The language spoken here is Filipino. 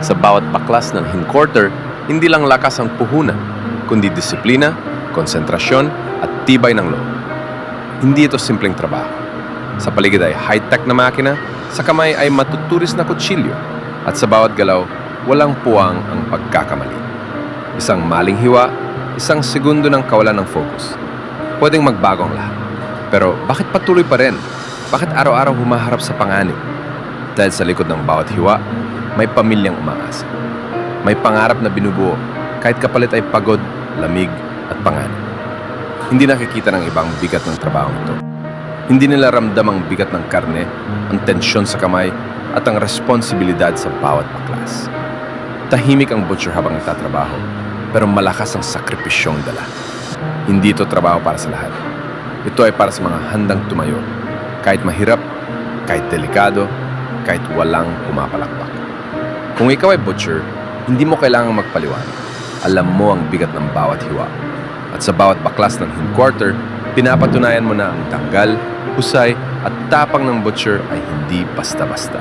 Sa bawat baklas ng hindquarter, hindi lang lakas ang puhunan, kundi disiplina, konsentrasyon at tibay ng loob. Hindi ito simpleng trabaho. Sa paligid ay high-tech na makina, sa kamay ay matuturis na kutsilyo, at sa bawat galaw, walang puwang ang pagkakamali. Isang maling hiwa, isang segundo ng kawalan ng focus. Pwedeng magbago ang lahat. Pero bakit patuloy pa rin? Bakit araw-araw humaharap sa panganib? Dahil sa likod ng bawat hiwa, may pamilyang umaasa. May pangarap na binubuo, kahit kapalit ay pagod, lamig, at panganib. Hindi nakikita ng ibang bigat ng trabaho ito. Hindi nila ramdam ang bigat ng karne, ang tensyon sa kamay, at ang responsibilidad sa bawat baklas. Tahimik ang butcher habang nagtatrabaho, pero malakas ang sakripisyong dala. Hindi ito trabaho para sa lahat. Ito ay para sa mga handang tumayo, kahit mahirap, kahit delikado, kahit walang pumapalakpak. Kung ikaw ay butcher, hindi mo kailangang magpaliwanag. Alam mo ang bigat ng bawat hiwa. At sa bawat baklas ng hindquarter, pinapatunayan mo na ang tanggal, husay, at tapang ng butcher ay hindi basta-basta.